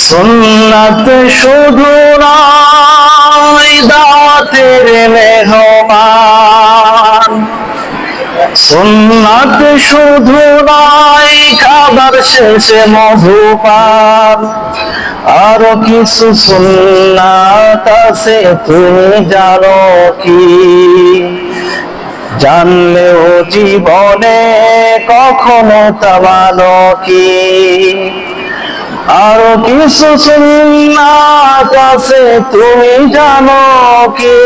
সুন্নাত শুধু নয় দাওয়াতের মেহমান, সুন্নাত শুধু নয় খাবার শেষে মধুপান, আরো কিছু সুন্নাত আছে তুমি জানো কি? জানলেও জীবনে কখনো তা মানো কি? আরো কিছু সুন্নাত আছে তুমি জানো কি?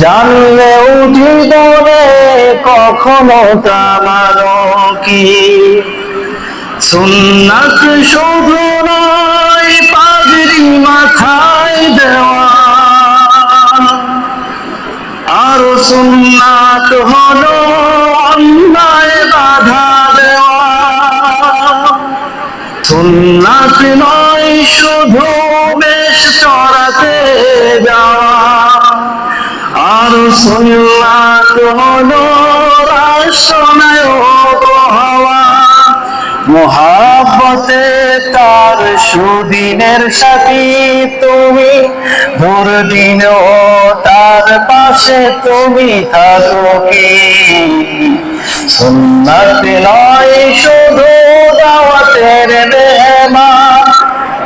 জানলেও জীবনে কখনো তা মানো কি? সুন্নাত শুধু নয় পাগড়ি মাথায় দেওয়া, আরো সুন্নাত হলো অন্যায় বাধা দেওয়া। সুন্নাত নয় শুধু বেশ চড়াতে যাওয়া, আরো সুন্নাত হলো রাষ্ট্রনায়ক হওয়া। মোহাব্বতে তার সুদিনের সাথী তুমি, দুর্দিনেও তার পাশে তুমি থাকো কি? সুন্নাত নয় শুধু দাওয়াতের মেহমান,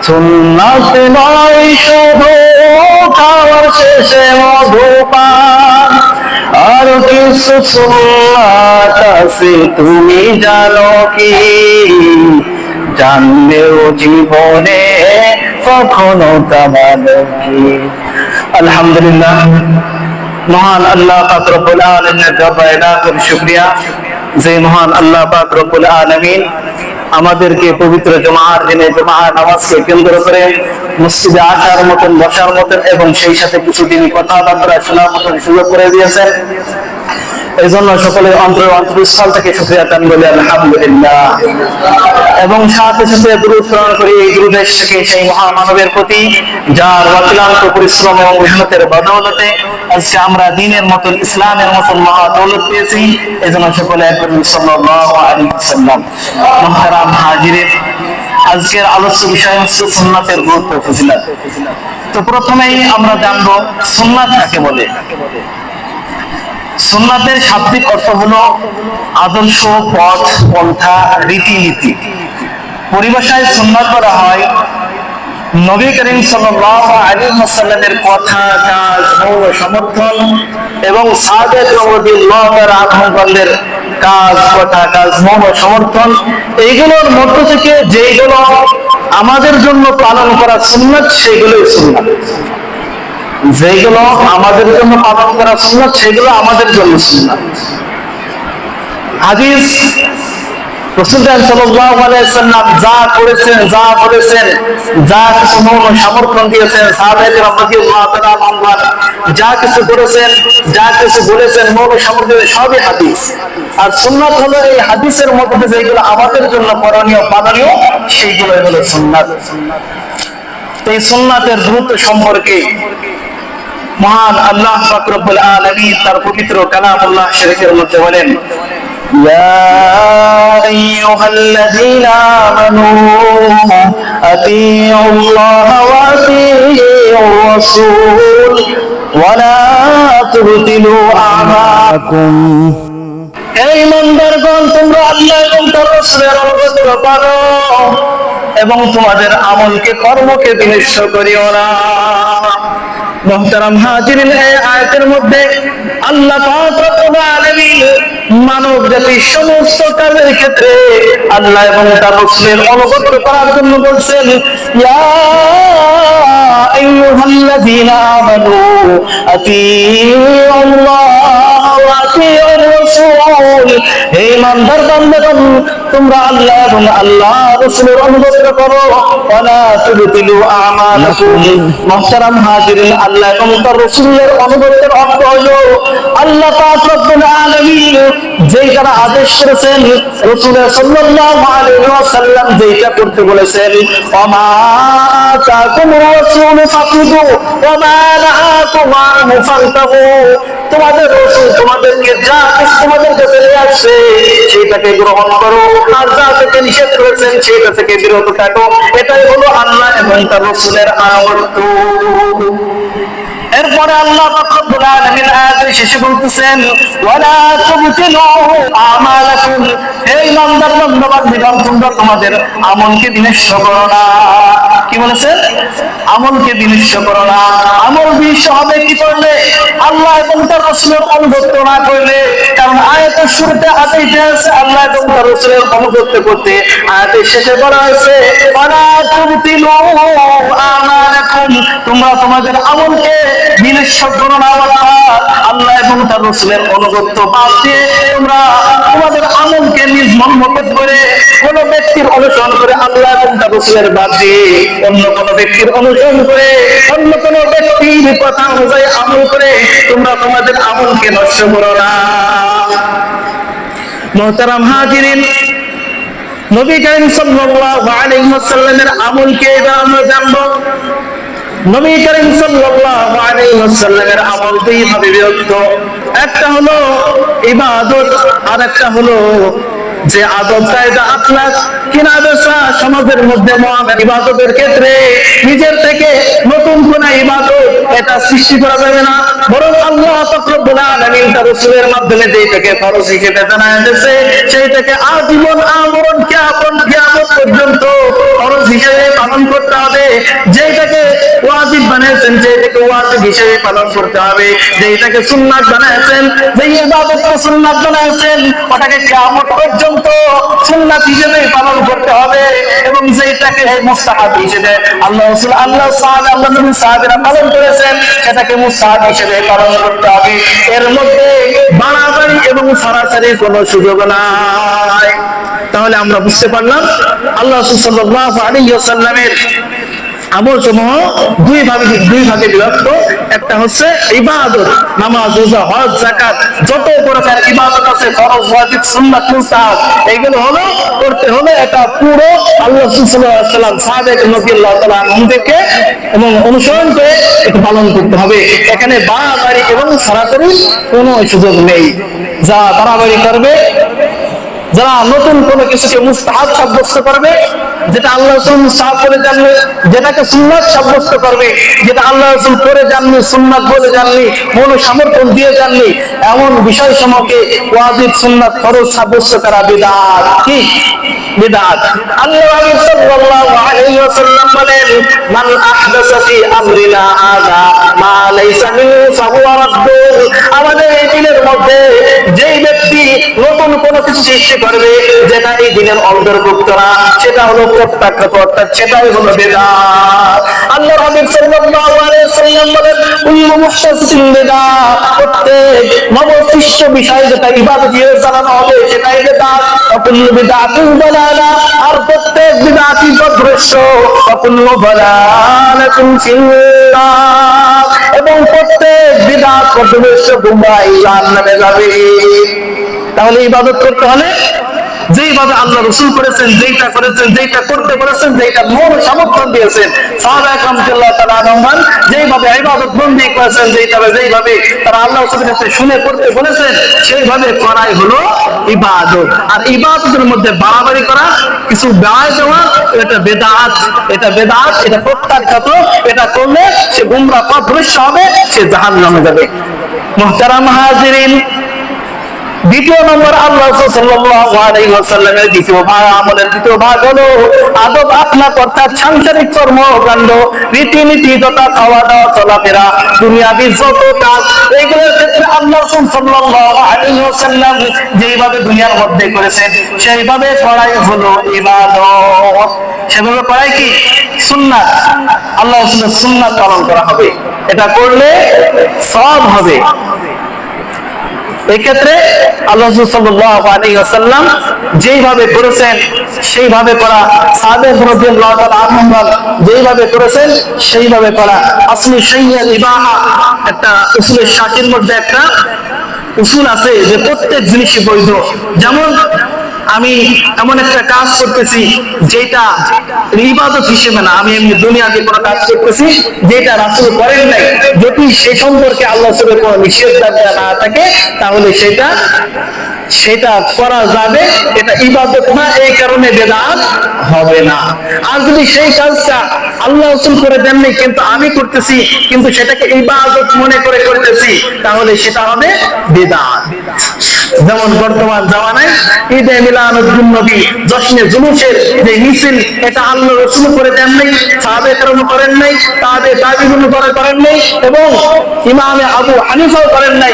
সুন্নাত নয় শুধু খাওয়ার শেষে মধুপান, আর কিছু সুন্নাত আছে তুমি জানো কি? জানলেও জীবনে কখনো তা মানো কি? আলহামদুলিল্লাহ, মহান আল্লাহ পাক রব্বুল আলামিনের দরবারে লাখ শুকরিয়া যে মহান আল্লাহ পাক রব্বুল আলামিন আমাদেরকে পবিত্র জুমার দিনে জুমার নামাজকে কেন্দ্র করে মসজিদে আসার মতন, বসার মতন এবং সেই সাথে কিছুদিন কথাবার্তা শোনার মতন সুযোগ করে দিয়েছেন। এই জন্য সকলের অন্তরস্থল থেকে শুকরিয়া দান বলি আলহামদুলিল্লাহ। এবং সাথে সাথে দুরূদ প্রেরণ করি এই দুরূদের থেকে সেই মহামানবের প্রতি যার অক্লান্ত পরিশ্রম এবং মেহনতের বদৌলতে আজকে আমরা দ্বীনের মতন, ইসলামের মতন মহা দৌলত পেয়েছি। এই জন্য সকলে একবার সাল্লাল্লাহু আলাইহি ওয়াসাল্লাম। মুহতারাম হাজিরিন, আজকের আলোচ্য বিষয় হচ্ছে সুন্নাতের গুরুত্ব ফজিলত। তো প্রথমেই আমরা জানবো সুন্নাত কাকে বলে। সুন্নাতের শাব্দিক অর্থ হলো আদর্শ, পথ, পন্থা, রীতিনীতি। পরিভাষায় সুন্নাত করা হয় নবী করিম সাল্লাল্লাহু আলাইহি ওয়াসাল্লামের কথা, কাজ, মৌন সমর্থন এবং সাহাবায়ে রাদিয়াল্লাহু আনহুদের কাজ, কথা, কাজ, মৌন সমর্থন, এইগুলোর মধ্য থেকে যেগুলো আমাদের জন্য পালন করা সুন্নাত সেগুলোই সুন্নাত। যেগুলো আমাদের জন্য পালন করা সুন্নাত সেগুলো আমাদের জন্য সুন্নাত। হাদিস রাসূল সাল্লাল্লাহু আলাইহি ওয়াসাল্লাম যা করেছেন, যা বলেছেন, যা কিছু মৌন সমর্থন দিয়েছেন, সাহাবায়ে রাদিয়াল্লাহু তাআলা আনহুরা যা কিছু করেছেন, যা কিছু বলেছেন, মৌন সমর্থন সবই হাদিস। আর সুন্নাত হলো এই হাদিসের মধ্যে যেগুলো আমাদের জন্য করণীয়, পালনীয়, সেইগুলোই হলো সুন্নাত। এই সুন্নাতের গুরুত্ব সম্পর্কে মহান আল্লাহ পাক রব্বুল আলামিন তার পবিত্র কালামুল্লাহ শরীফের মধ্যে বলেন, ইয়া আইয়ুহাল্লাযীনা আমানু আতিউল্লাহ ওয়া আতিউর রাসূল ওয়া লা তুবতিলু আমালাকুম। হে ঈমানদারগণ, তোমরা আল্লাহ এবং তার রাসূলের অনুগত্য করো এবং তোমাদের আমলকে, কর্মকে বিনষ্ট করিও না। মুহতারাম হাজিরিন, এই আয়াতের মধ্যে আল্লাহ পাক রব্বুল আলামিন মানব জাতির সমস্ত কাজের ক্ষেত্রে আল্লাহ এবং তার রাসূলের অনুগত্য করার জন্য বলছেন, ইয়া আইয়ুহাল্লাযীনা আমানু আতিউল্লাহ ওয়া আতিউর রাসূল। হে ঈমানদার বান্দাগণ, তোমরা আল্লাহ এবং আল্লাহর রাসূলের অনুগত্য করো, ওয়া লা তুবতিলু আমালাকুম। মুহতারাম হাজিরিন, আল্লাহ এবং তার রাসূলের অনুগত্যের অর্থ হলো আল্লাহ পাক রব্বুল আলামিন যেইটা আদেশ করেছেন, রাসূল সাল্লাল্লাহু আলাইহি ওয়াসাল্লাম যেইটা করতে বলেছেন, ওয়া মা আতাকুমুর রাসূল ফাখুযু ওয়া মা নাহাকুম আনহু ফান্তাহু। তোমাদের রাসূল তোমাদেরকে যা কিছু তোমাদের কাছে নিয়ে আসছে সেটাকে গ্রহণ করো, আর যা থেকে নিষেধ করেছেন সেটা থেকে বিরত থাকো। এটাই হলো আল্লাহ এবং তার রাসূলের আনুগত্য। এরপরে আল্লাহ রাব্বুল আলামিন আয়াতের শেষে বলতেছেন ওয়ালা তুবতিলু আমালাকুম, হে ইমানদার বান্দাবান্দিগণ তোমরা তোমাদের আমলকে বিনষ্ট করো না। কি বলেছেন? আমলকে বিনষ্ট করো না। আমল বিনষ্ট হবে কি করলে? আল্লাহ এবং তার রাসূলের অনুগত্য না করলে। কারণ আয়াতের শুরুতে আদেশ আছে আল্লাহ এবং তার রাসূলের অনুগত্য করতে, আয়াতের শেষে বলা হয়েছে ওয়ালা তুবতিলু আমালাকুম, তোমরা তোমাদের আমলকে বিনষ্ট করো না। আল্লাহ এবং তার রাসূলের অনুগত্য বাদ দিয়ে তোমরা তোমাদের আমলকে নিজ মন মতো করে কোন ব্যক্তির অনুসরণ করে আল্লাহ এবং তার রাসূলের বাদ দিয়ে অন্য কোন ব্যক্তির অনুসরণ করে অন্য কোন ব্যক্তির কথা অনুযায়ী আমল করে তোমরা তোমাদের আমলকে নষ্ট করো না। মুহতারাম হাজিরিন, নবী করিম সাল্লাল্লাহু আলাইহি ওয়াসাল্লামের আমলকে এবার আমরা জানবো। নবী করিম সাল্লাল্লাহু আলাইহি ওয়াসাল্লামের আমল দুই ভাবে বিভক্ত। একটা হলো ইবাদত আর একটা হলো যে আদব কায়দা আখলাক কিনা বেচা সমাজের মধ্যে মুআমালা। ইবাদতের ক্ষেত্রে নিজের থেকে নতুন কোন ইবাদত এটা সৃষ্টি করা যাবে না, বরং আল্লাহ পাক রব্বুল আলামিন তার রাসূলের মাধ্যমে যেটাকে ফরজ হিসেবে জানায় দিয়েছে সেইটাকে আজীবন আমরণ কিয়ামত পর্যন্ত ফরজ হিসেবে পালন করতে হবে। যেটাকে ওয়াজিব বানিয়েছেন যেটাকে ওয়াজিব হিসেবে পালন করতে হবে। যেটাকে সুন্নাত বানিয়েছেন, যে ইবাদতকে সুন্নাত বানিয়েছেন ওটাকে কিয়ামত পর্যন্ত সুন্নাত হিসেবে পালন করতে হবে। এবং যেটাকে মুস্তাহাব হিসেবে আল্লাহ রাসূল আল্লাহ নবী সাহাবীরা পালন করেছেন সেটাকে মুস্তাহাব হিসেবে পালন করতে হবে। এর মধ্যে বাড়াবাড়ি এবং সরাসরি কোনো সুযোগ নাই। তাহলে আমরা বুঝতে পারলাম আল্লাহ রাসূল সাল্লাল্লাহু আলাইহি ওয়াসাল্লামের আমল সমূহ দুই ভাগে বিভক্ত। একটা হচ্ছে ইবাদত, নামাজ রোজা হজ যাকাত যত প্রকার ইবাদত আছে ফরজ ওয়াজিব সুন্নাত মুস্তাহাব এগুলো হলো করতে হলে এটা পুরো আল্লাহ রাসূল সাল্লাল্লাহু আলাইহি ওয়াসাল্লাম সাহাবায়ে রাদিয়াল্লাহু তাআলা আনহুদেরকে এবং অনুসরণ করে এটা পালন করতে হবে। এখানে বাড়াবাড়ি এবং সরাসরি কোনো সুযোগ নেই। যা বাড়াবাড়ি করবে, যারা নতুন কোনো কিছুকে মুস্তাহাব সাব্যস্ত করবে, যেটা আল্লাহ রাসূল মুস্তাহাব করে জানবে, যেটাকে সুন্নাত সাব্যস্ত করবে, যেটা আল্লাহ রাসূল করে জাননি সুন্নাত বলে জাননি মন সমর্থন দিয়ে জাননি, এমন বিষয় সমূহকে ওয়াজিব সুন্নাত ফরজ সাব্যস্ত করা বিদআত। কি বিদআত? আল্লাহ নবী সাল্লাল্লাহু আলাইহি ওয়াসাল্লাম বলেন মান আহদাসা ফি আমরিনা হাযা মা লাইসা মিনহু ফাহুয়া রাদ্দুন। আমাদের এই দিনের মধ্যে যেই ব্যক্তি নতুন কোনো কিছু সৃষ্টি করবে যেটা এই দিনের অন্তর্ভুক্ত না সেটা হলো প্রত্যাখ্যাত, অর্থাৎ সেটাই হলো বিদআত। আল্লাহ রাসূল সাল্লাল্লাহু আলাইহি ওয়াসাল্লাম বলেন কুল্লু মুহদাসাতিন বিদআত, প্রত্যেক নবসৃষ্ট বিষয় যেটা ইবাদত দিয়ে চালানো হবে সেটাই বিদআত। কুল্লু বিদআতিন দালালা, আর প্রত্যেক বিদআতই পথভ্রষ্ট। কুল্লু দালালাতিন ফিন্নার, এবং প্রত্যেক বিদআত পথভ্রষ্ট গুমরাহি জাহান্নামে যাবে। তাহলে ইবাদত করতে হলে যেইভাবে আল্লাহ রাসূল করেছেন, যেটা করেছেন, যেটা করতে বলেছেন, যেটা মন সমর্থন দিয়েছেন সাহাবায়ে কেরাম রাদিয়াল্লাহু তাআলা আনহুম যেইভাবে ইবাদত বন্দী করেছেন, যেইভাবে তারা আল্লাহ রাসূলের কাছে শুনে করতে বলেছেন সেইভাবে করাই হলো ইবাদত। আর ইবাদতের মধ্যে বাড়াবাড়ি করা, কিছু ব্যয় দেওয়া, এটা বিদআত। এটা প্রত্যাখ্যাত। এটা করলে সে গুমরাহ পথভ্রষ্ট হবে, সে জাহান্নামে যাবে। মুহতারাম হাজিরিন, দ্বিতীয় নম্বর আল্লাহ রাসূল সাল্লাল্লাহু আলাইহি ওয়াসাল্লামের দ্বিতীয় ভাগ, আমলের দ্বিতীয় ভাগ হলো আদব আখলাক, অর্থাৎ সাংসারিক কর্মকাণ্ড, রীতিনীতি তথা খাওয়া দাওয়া চলাফেরা দুনিয়াবি যত কাজ এইগুলোর ক্ষেত্রে আল্লাহ রাসূল সাল্লাল্লাহু আলাইহি ওয়াসাল্লাম যেইভাবে দুনিয়ার মধ্যে করেছেন সেইভাবে করাই হলো ইবাদত। সেভাবে করাই কি সুন্নাত, আল্লাহ রাসূলের সুন্নাত পালন করা হবে। এটা করলে সওয়াব হবে। এই ক্ষেত্রে আল্লাহ রাসূল সাল্লাল্লাহু আলাইহি ওয়াসাল্লাম যেইভাবে করেছেন সেইভাবে করা, সাহাবায়ে রাদিয়াল্লাহু তাআলা আনহুম যেইভাবে করেছেন সেইভাবে করা। আসলে শাইয়াল ইবাহা, একটা উসুলের শাকির মধ্যে একটা উসুল আছে যে প্রত্যেক জিনিসই বৈধ। যেমন আমি এমন একটা কাজ করতেছি যেটা ইবাদত হিসেবে না, আমি এমনি দুনিয়াতে কোনো কাজ করতেছি যেটা রাসূল করেন নাই, যদি সে সম্পর্কে আল্লাহ রাসূলের কোনো নিষেধাজ্ঞা না থাকে তাহলে সেটা সেটা করা যাবে, এটা ইবাদত না, এই কারণে বেদাত হবে না। আর যদি সেই কাজটা আল্লাহ রাসূল করে দেননি কিন্তু আমি করতেছি, কিন্তু সেটাকে ইবাদত মনে করে করতেছি, তাহলে সেটা হবে বেদাত। যেমন বর্তমান জামানায় ঈদে মিলাদুন নবী, জশ্নে জুলুসের যে মিছিল, এটা আল্লাহ রাসূল করে দেন নাই, সাহাবে কেরাম করেন নাই, তাবিঈন করেন নাই, এবং ইমাম আবু হানিফাও করেন নাই।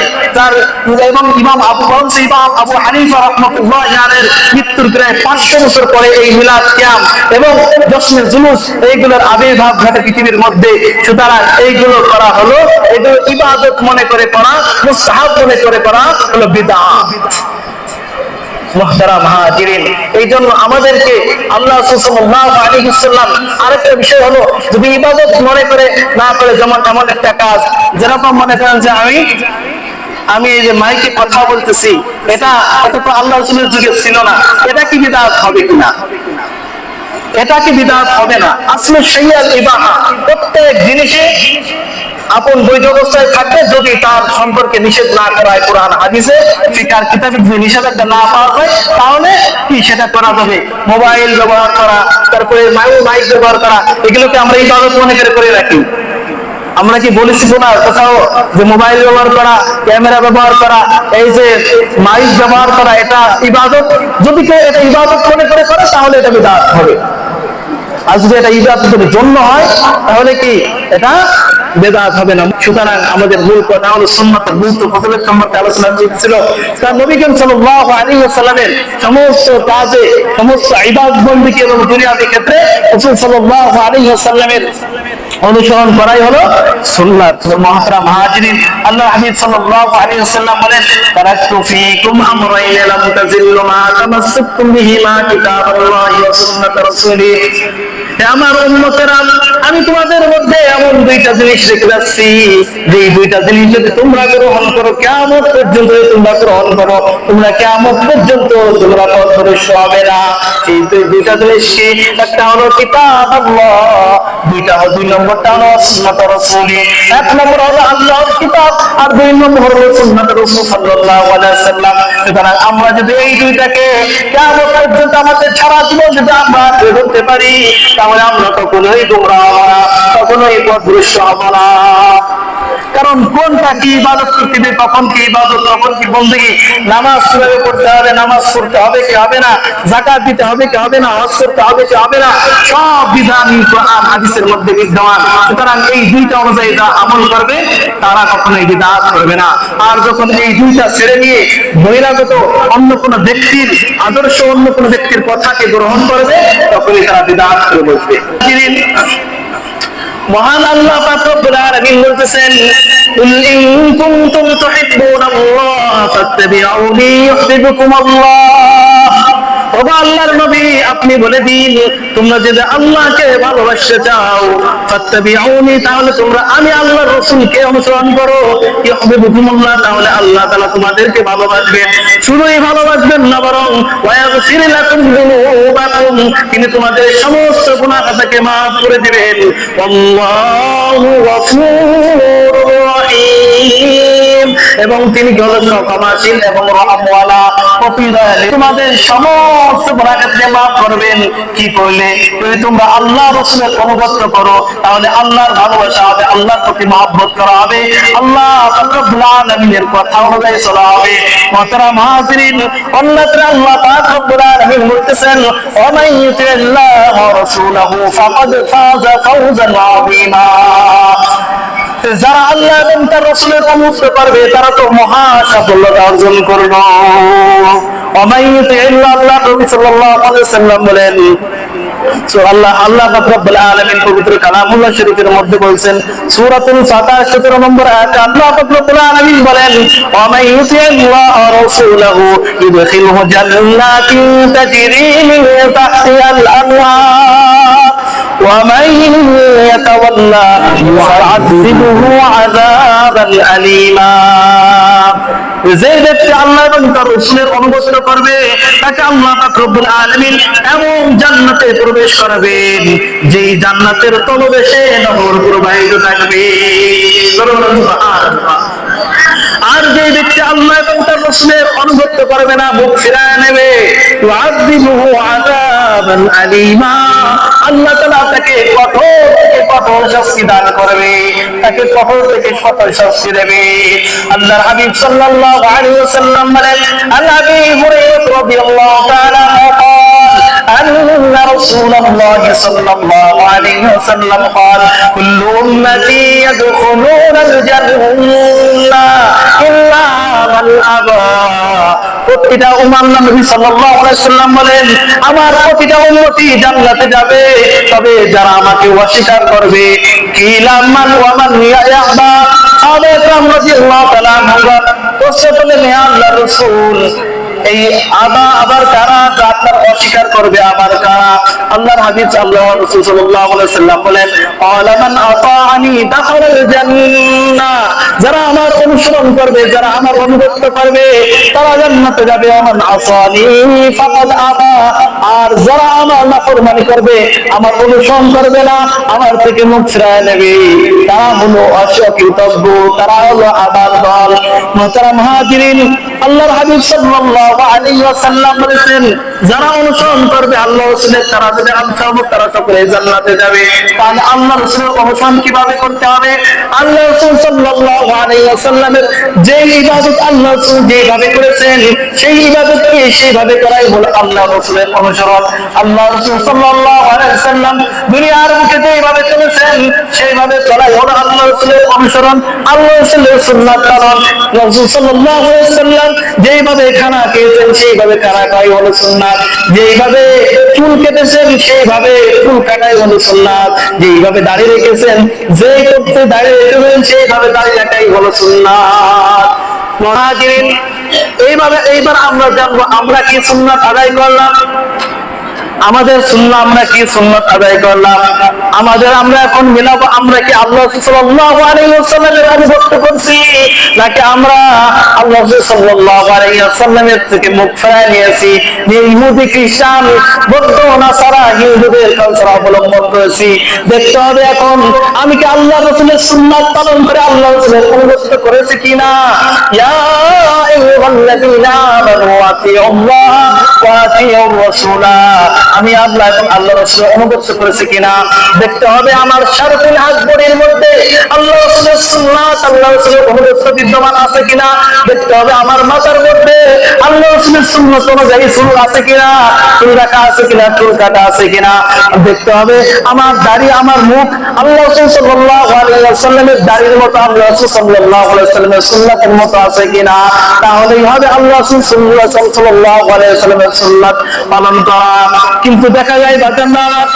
এবং ইমাম আবু হানিফা রাহমাতুল্লাহি আলাইহির মৃত্যুর প্রায় 500 বছর পরে এই মিলাদ কিয়াম এবং জশ্নে জুলুস এইগুলোর আবির্ভাব ঘটে পৃথিবীর মধ্যে। সুতরাং এইগুলো করা হলো, এগুলো ইবাদত মনে করে করা, মুস্তাহাব মনে করে করা হলো বিদআত। মুহতারাম হাজিরিন, এই জন্য আমাদেরকে আল্লাহ সাল্লাল্লাহু আলাইহি ওয়াসাল্লাম আরেকটা বিষয় হলো, যদি ইবাদত মনে করে না করে, যেমন এমন একটা কাজ, যেরকম মনে করেন যে আমি এই যে মাইকে কথা বলতেছি, এটা তো আল্লাহ রাসূলের যুগে ছিল না, এটা কি বিদআত হবে কিনা? এটা কি বিদআত হবে না? আসলে শাইআল ইবাহা, প্রত্যেক জিনিসে আপন বৈধ অবস্থায় থাকবে, যদি তার সম্পর্কে নিষেধ না করা হয় কোরআন হাদিসে ফিকার কিতাবে যদি নিষেধাজ্ঞা না পাওয়া হয়, তাহলে কি সেটা করা যাবে। মোবাইল ব্যবহার করা, তারপরে মাইক ব্যবহার করা, এগুলোকে আমরা ইবাদত মনে করে রাখি। আমরা কি বলেছি না কোথাও যে মোবাইল ব্যবহার করা, ক্যামেরা ব্যবহার করা, এই যে মাইক ব্যবহার করা, এটা ইবাদত? যদি কেউ এটা ইবাদত মনে করে তাহলে এটা বিদআত হবে। আর যদি এটা ইবাদতের জন্য হয় তাহলে কি এটা বেদাত হবে না। সুতরাং আমাদের মূল কথা হলো সুন্নাতের গুরুত্ব, ফজিলত সম্পর্কে আলোচনা ছিল। কারণ নবী করিম সাল্লাল্লাহু আলাইহি ওয়াসাল্লামের সমস্ত কাজে, সমস্ত ইবাদত বন্দেগী এবং দুনিয়াবি ক্ষেত্রে রাসূল সাল্লাল্লাহু আলাইহি ওয়াসাল্লামের অনুসরণ করাই হলো সুন্নাত। মুহতারাম হাজিরিন, আল্লাহর হাবিব সাল্লাল্লাহু আলাইহি ওয়াসাল্লাম বলেন, তারাকতু ফীকুম আমরাইন লাম তাযিল্লু মা তামাসসাকতুম বিহিমা কিতাবাল্লাহি ওয়া সুন্নাত রাসূলিহি। আমার উম্মতেরা, আমি তোমাদের মধ্যে এমন দুইটা জিনিস রেখে যাচ্ছি, যে দুইটা জিনিস যদি তোমরা গ্রহণ করো, কিয়ামত পর্যন্ত তোমরা গ্রহণ করো, তোমরা কিয়ামত পর্যন্ত তোমরা পথভ্রষ্ট হবে না। এই দুইটা জিনিস কি? একটা হলো কিতাবাল্লাহ, দুই নম্বরটা হলো সুন্নাত রাসূলি। এক নম্বর হলো আল্লাহর কিতাব, আর দুই নম্বর হলো সুন্নাত রাসূল সাল্লাল্লাহু আলাইহি ওয়াসাল্লাম। সুতরাং আমরা যদি এই দুইটাকে কিয়ামত পর্যন্ত আমাদের সারা জীবন যদি আমরা ধরতে পারি, তাহলে আমরা কখনোই গোমরাহ হব না, কখনোই পথভ্রষ্ট হব না। কারণ কোনটা কি ইবাদত করতে হবে, কখন কি ইবাদত, কখন কি বন্দেগী, নামাজ কিভাবে পড়তে হবে, নামাজ পড়তে হবে কি হবে না, যাকাত দিতে হবে কি হবে না, হজ করতে হবে কি হবে না, সব বিধান কোরআন হাদিসের মধ্যে বিদ্যমান। সুতরাং এই দুইটা অনুযায়ী যারা আমল করবে তারা কখনোই বিদআত করবে না। আর যখন এই দুইটা ছেড়ে দিয়ে বহিরাগত অন্য কোনো ব্যক্তির আদর্শ, অন্য কোনো ব্যক্তির কথাকে গ্রহণ করবে, তখনই তারা বিদআত করে বসবে। মহান আল্লাহ পাক রব্বুল আলামিন বলতেছেন, কুল ইন কুনতুম তুহিব্বুনাল্লাহ ফাত্তাবিউনি ইউহিব্বুকুমুল্লাহ। ও আল্লাহর নবী, আপনি বলে দিন, তোমরা যদি আল্লাহকে ভালোবাসতে চাও, ফাত্তাবিউনি, তাহলে তোমরা আমি আল্লাহর রাসূলকে অনুসরণ করো, ইউহিব্বুকুমুল্লাহ, তাহলে আল্লাহ তাআলা তোমাদেরকে ভালোবাসবেন। শুধুই ভালোবাসবেন না, বরং ওয়ায়াগফির লাকুম যুনুবাকুম, তিনি তোমাদের সমস্ত গুনাহ থেকে maaf করে দিবেন। আল্লাহু গফুরুর রহিম, এবং তিনি ক্ষমাশীল এবং রহমওয়ালা, তোমাদের সমস্ত গুনাহ থেকে maaf করবেন। কি করলে? যদি তোমরা আল্লাহ রাসূলের অনুগত করো, তাহলে আল্লাহর ভালোবাসা হবে, আল্লাহর প্রতি মহব্বত করা হবে, আল্লাহ রব্বুল আলামিনের কথা অনুযায়ী চলা হবে। মুহতারাম হাজিরিন, আল্লাহ পাক রব্বুল আলামিন বলতেছেন, ওয়া মান ইউতিল্লাহ ওয়া রাসূলাহু ফাকাদ ফাযা ফাওজান আযীমা। যারা আল্লাহ এবং তার রাসূলের অনুসরণ করবে, তারা তো মহা সাফল্য অর্জন করবে। ওয়া মান ইউতিল্লাহ, আল্লাহ নবী সাল্লাল্লাহু আলাইহি ওয়াসাল্লাম বলেন, আল্লাহ রাব্বুল আলামিন পবিত্র কালামুল্লাহ শরীফের মধ্যে বলেন, সূরাতুল ফাতিহা 17 নম্বর আয়াতে আল্লাহ রাব্বুল আলামিন বলেন, ওয়া মান ইউতিল্লাহ ওয়া রাসূলাহু ইউদখিলহু জান্নাতিন তাজরি মিন তাহতিহাল আনহার ওয়া মান ইয়াতাওয়াল্লা ফাআযিবহু আযাবান আলীমা। যে ব্যক্তি আল্লাহ এবং তার রাসূলের অনুগত করবে, তাকে আল্লাহ পাক রব্বুল আলামিন এমন জান্নাতে প্রবেশ করাবেন, যেই জান্নাতের তলদেশে নহর প্রবাহিত থাকবে। সুবহানাল্লাহ। আর যে ব্যক্তি আল্লাহ এবং তার রাসূলের অনুগত্য করবে না, মুখ ফিরায় নেবে, ইউআযিবুহু আযাবান আলীমা, আল্লাহ তাআলা তাকে কঠোর থেকে কঠোর শাস্তি দান করবে, তাকে কঠোর থেকে কঠোর শাস্তি দেবে। আল্লাহর হাবিব সাল্লাল্লাহু আলাইহি ওয়াসাল্লাম বলেন, আন আবী হুরায়রা রাদিয়াল্লাহু তাআলা قال أن رسول الله صلى الله عليه وسلم قال كل أمتي يدخلون الجنة إلا من أبى। প্রতিটা উম্মার নবী সাল্লাল্লাহু আলাইহি ওয়াসাল্লাম বলেন, আমার প্রতিটা উম্মতি জান্নাতে যাবে, তবে যারা আমাকে অস্বীকার করবে। কিলা মান ওয়া মান ইয়াবা, সাহাবা একরাম রাদিয়াল্লাহু তাআলা আনহুরা প্রশ্ন করলেন, হে আল্লাহর রাসূল, এই আবার কারা আপনার অস্বীকার করবে, আবার কারা? আল্লাহর হাবিব আল্লাহর রাসূল সাল্লাল্লাহু আলাইহি ওয়াসাল্লাম বলেন, ক্বালা মান আতাআনি দাখালাল জান্নাহ, যারা আমার অনুসরণ করবে, যারা আমার অনুগত্য করবে, তারা জান্নাতে যাবে। মান আসানি ফাকাদ আবা, আর যারা আমার নাফরমানি করবে, আমার অনুসরণ করবে না, আমার থেকে মুখ ফিরায় নেবে, তারা হলো অকৃতজ্ঞ, তারা হলো আবার দল। মুহতারাম হাজিরিন, আল্লাহর হাবিব সাল্লাল্লাহু আলাইহি ওয়াসাল্লাম বলেছেন, যারা অনুসরণ করবে আল্লাহ রাসূলের, তারা যদি আনসার, তারা সকলে জান্নাতে যাবে। তাহলে আল্লাহ রাসূলের অনুসরণ কিভাবে করতে হবে? আল্লাহ রাসূল সাল্লাল্লাহু আলাইহি ওয়াসাল্লামের যে ইবাদত আল্লাহ রাসূল যেভাবে করেছেন, সেই ইবাদতকে সেইভাবে করাই হলো আল্লাহ রাসূলের অনুসরণ। আল্লাহ রাসূল সাল্লাল্লাহু আলাইহি ওয়াসাল্লাম দুনিয়ার বুকে যেভাবে চলেছেন, সেইভাবে চলাই হলো আল্লাহ রাসূলের অনুসরণ, আল্লাহ রাসূলের সুন্নাত পালন। রাসূল সাল্লাল্লাহু আলাইহি ওয়াসাল্লাম যেভাবে খানা খেয়েছেন, সেইভাবে খানা খাই হলো সুন্নাত, যেভাবে চুল কেটেছেন, সেইভাবে চুল কাটাই হলো সুন্নাত, যেভাবে দাড়ি রেখেছেন, যে করতে দাড়ি রেখেছেন, সেইভাবে দাড়ি রাখাই হলো সুন্নাত। মুহাজিরিন, এইবার আমরা জানবো আমরা কি সুন্নাত আদায় করলাম, আমাদের সুন্নাহ আমরা কি সুন্নাত আদায় করলাম, আমরা এখন মিলাবো, আমরা কি আল্লাহ সাল্লাল্লাহু আলাইহি ওয়াসাল্লামের অনুগত করছি, নাকি আমরা আল্লাহ সাল্লাল্লাহু আলাইহি ওয়াসাল্লামের থেকে মুখ ফিরিয়ে নিয়েছি, ইহুদি খ্রিস্টান বৌদ্ধ নাসারা হিন্দুদের কালচার অবলম্বন করেছি। দেখতে হবে এখন আমি কি আল্লাহ রাসূলের সুন্নাত পালন করে আল্লাহ রাসূলের অনুগত করেছি কিনা। ইয়া আইয়ুহাল্লাযীনা আমানু আতিউল্লাহ ওয়া আতিউর রাসূলা, আমি আল্লাহ এবং আল্লাহ রাসূলের অনুগত করেছি কিনা। দেখতে হবে আমার সাড়ে 3 হাত বডির মধ্যে আল্লাহ রাসূলের সুন্নাত, আল্লাহ রাসূলের অনুগত বিদ্যমান আছে কিনা। দেখতে হবে আমার মাথার মধ্যে আল্লাহ রাসূলের সুন্নাত অনুযায়ী চুল আছে কিনা, চুল রাখা আছে কিনা, চুল কাটা আছে কিনা। দেখতে হবে আমার দাড়ি, আমার মুখ আল্লাহ রাসূল সাল্লাল্লাহু আলাইহি ওয়াসাল্লামের দাড়ির মতো, আল্লাহ রাসূল সাল্লাল্লাহু আলাইহি ওয়াসাল্লামের সুন্নাতের মতো আছে কিনা। তাহলেই হবে আল্লাহ রাসূল সাল্লাল্লাহু আলাইহি ওয়াসাল্লামের সুন্নাত পালন করা। কিন্তু দেখা যায় বাজার,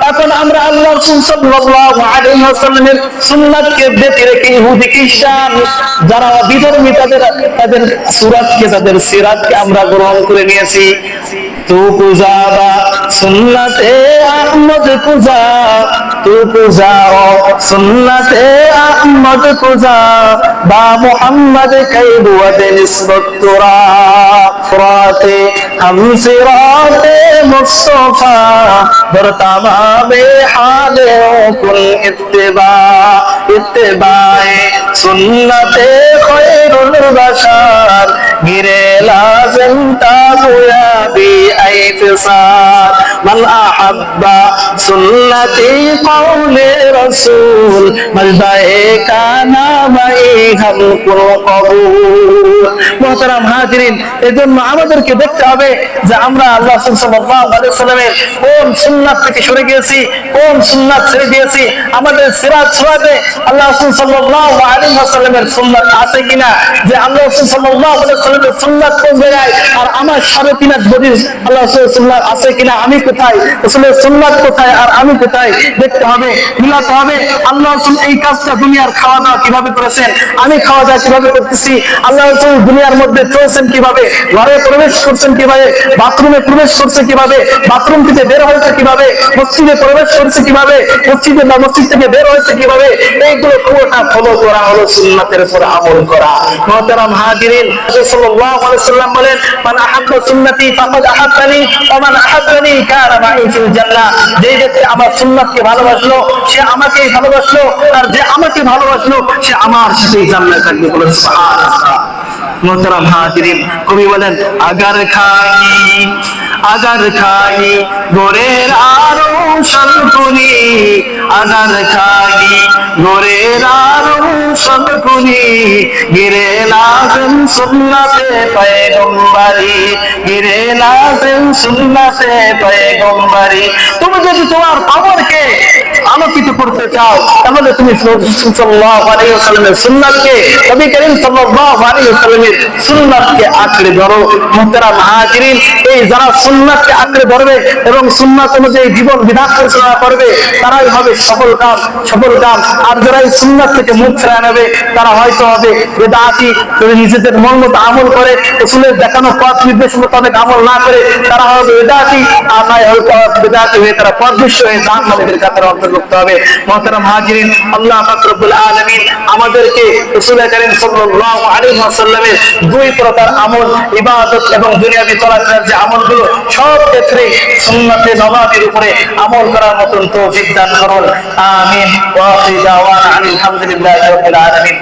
এখন আমরা আল্লাহ রাসূল সাল্লাল্লাহু আলাইহি ওয়াসাল্লামের সুন্নাতকে বেঁধে রেখে ইহুদি খ্রিস্টান যারা বিধর্মী, তাদের সুরাতকে, তাদের সিরাতকে আমরা গ্রহণ করে নিয়েছি। তু কুজাবা সুন্নতে আহমদ কুজা, তু কুজাও সুন্নতে আহমদ কুজা, বা মুহাম্মদ কাইদুয়াতে নিসবত তুরা, ফুরাতে হামসিরাতে মুস্তাফা, বরতামামে হালে কুল ইত্তিবা, ইত্তিবায়ে সুন্নতে খায়রুল বাশার, গিরে লাযিম তাবুয়া বি আইফসার, মান আহাব্বা সুন্নতি কওলে রাসূল, মালবায়ে কানা মাই হাম কুল কবুল। মুহতারাম হাজিরিন, এজন্য আমাদেরকে দেখতে হবে যে আমরা আল্লাহ সাল্লাল্লাহু আলাইহি ওয়াসাল্লামের কোন সুন্নাত থেকে সরে গিয়েছি, কোন সুন্নাত ছেড়ে দিয়েছি। আমাদের সিরাত সুরাতে আল্লাহ সাল্লাল্লাহু আলাইহি ওয়াসাল্লামের সুন্নাত আছে কিনা, যে আল্লাহ সাল্লাল্লাহু আলাইহি ওয়াসাল্লামের সুন্নাত কোন জায়গায়, আর আমার 3.5 হাত বডির আল্লাহ রাসূলের সুন্নাত আছে কিনা, আমি কোথায়, রাসূলের সুন্নাত কোথায় আর আমি কোথায়, দেখতে হবে, মিলাতে হবে। আল্লাহ রাসূল এই কাজটা দুনিয়ার খাওয়া দাওয়া কিভাবে করেছেন, আমি খাওয়া দাওয়া কিভাবে করতেছি, আল্লাহ রাসূল দুনিয়ার মধ্যে চলছেন কিভাবে, ঘরে প্রবেশ করছেন কিভাবে, বাথরুমে প্রবেশ করছে কিভাবে, বাথরুম থেকে বের হয়েছে কিভাবে, মসজিদে প্রবেশ করছে কিভাবে, মসজিদে বা মসজিদ থেকে বের হয়েছে কিভাবে, এইগুলো পুরোটা ফলো করা হলো সুন্নাতের উপর আমল করা। মুহতারাম হাজিরিন, রাসূল সাল্লাল্লাহু আলাইহি ওয়াসাল্লাম বলেন, মান আহাব্বা সুন্নতি ফাকাদ আহাব্বানি ওয়া মান আহাব্বানি কানা মাই ফিল জান্নাহ, যে ব্যক্তি আমার সুন্নাতকে ভালোবাসলো সে আমাকেই ভালোবাসলো, আর যে আমাকে ভালোবাসলো সে আমার সাথেই জান্নাতে থাকবে। বলেন সুবহানাল্লাহ। मोहतरम हाजिरीन, कवि बोलेन अगर खाई गोरेर आरो सलकुनी, अगर खाई गोरेर आरो सलकुनी, गिरे लाजम सुन्नते पैगम्बरी, गिरे लाजम सुन्नते पैगम्बरी। তুমি যদি তোমার কবরকে আলোকিত করতে চাও তাহলে তুমি সাল্লাল্লাহু আলাইহি ওয়াসাল্লামের সুন্নাতকে, নবী করিম সাল্লাল্লাহু আলাইহি ওয়াসাল্লামের সুন্নাতকে আঁকড়ে ধরো। মুহতারাম হাজিরিন, এই যারা সুন্নাতকে আঁকড়ে ধরবে এবং সুন্নাত অনুযায়ী জীবন বিধান পরিচালনা করবে তারাই হবে সফল কাম। আর যারা এই সুন্নাত থেকে মুখ ফেরায় নেবে তারা হয়তো হবে বিদআতি। যদি নিজেদের মন মতো আমল করে, রাসূলের দেখানো পথ নির্দেশ মোতাবেক আমল না করে তারা হবে বিদআতি, আর নয় হয়তো বিদআতি হয়ে তারা পথভ্রষ্ট হয়ে জাহান্নামীদের কাতারে অন্তর্ভুক্ত হবে। মুহতারাম হাজিরিন, আল্লাহ পাক রব্বুল আলামিন আমাদেরকে রাসূল করিম সাল্লাল্লাহু আলাইহি ওয়াসাল্লামের দুই প্রকার আমল, ইবাদত এবং দুনিয়াবি চলাফেরার যে আমলগুলো, সব ক্ষেত্রে সুন্নাতে নববীর উপরে আমল করার মতন তৌফিক দান করুন। আমিন। ওয়া আখিরু দাওয়ানা আলহামদুলিল্লাহি রাব্বিল আলামিন।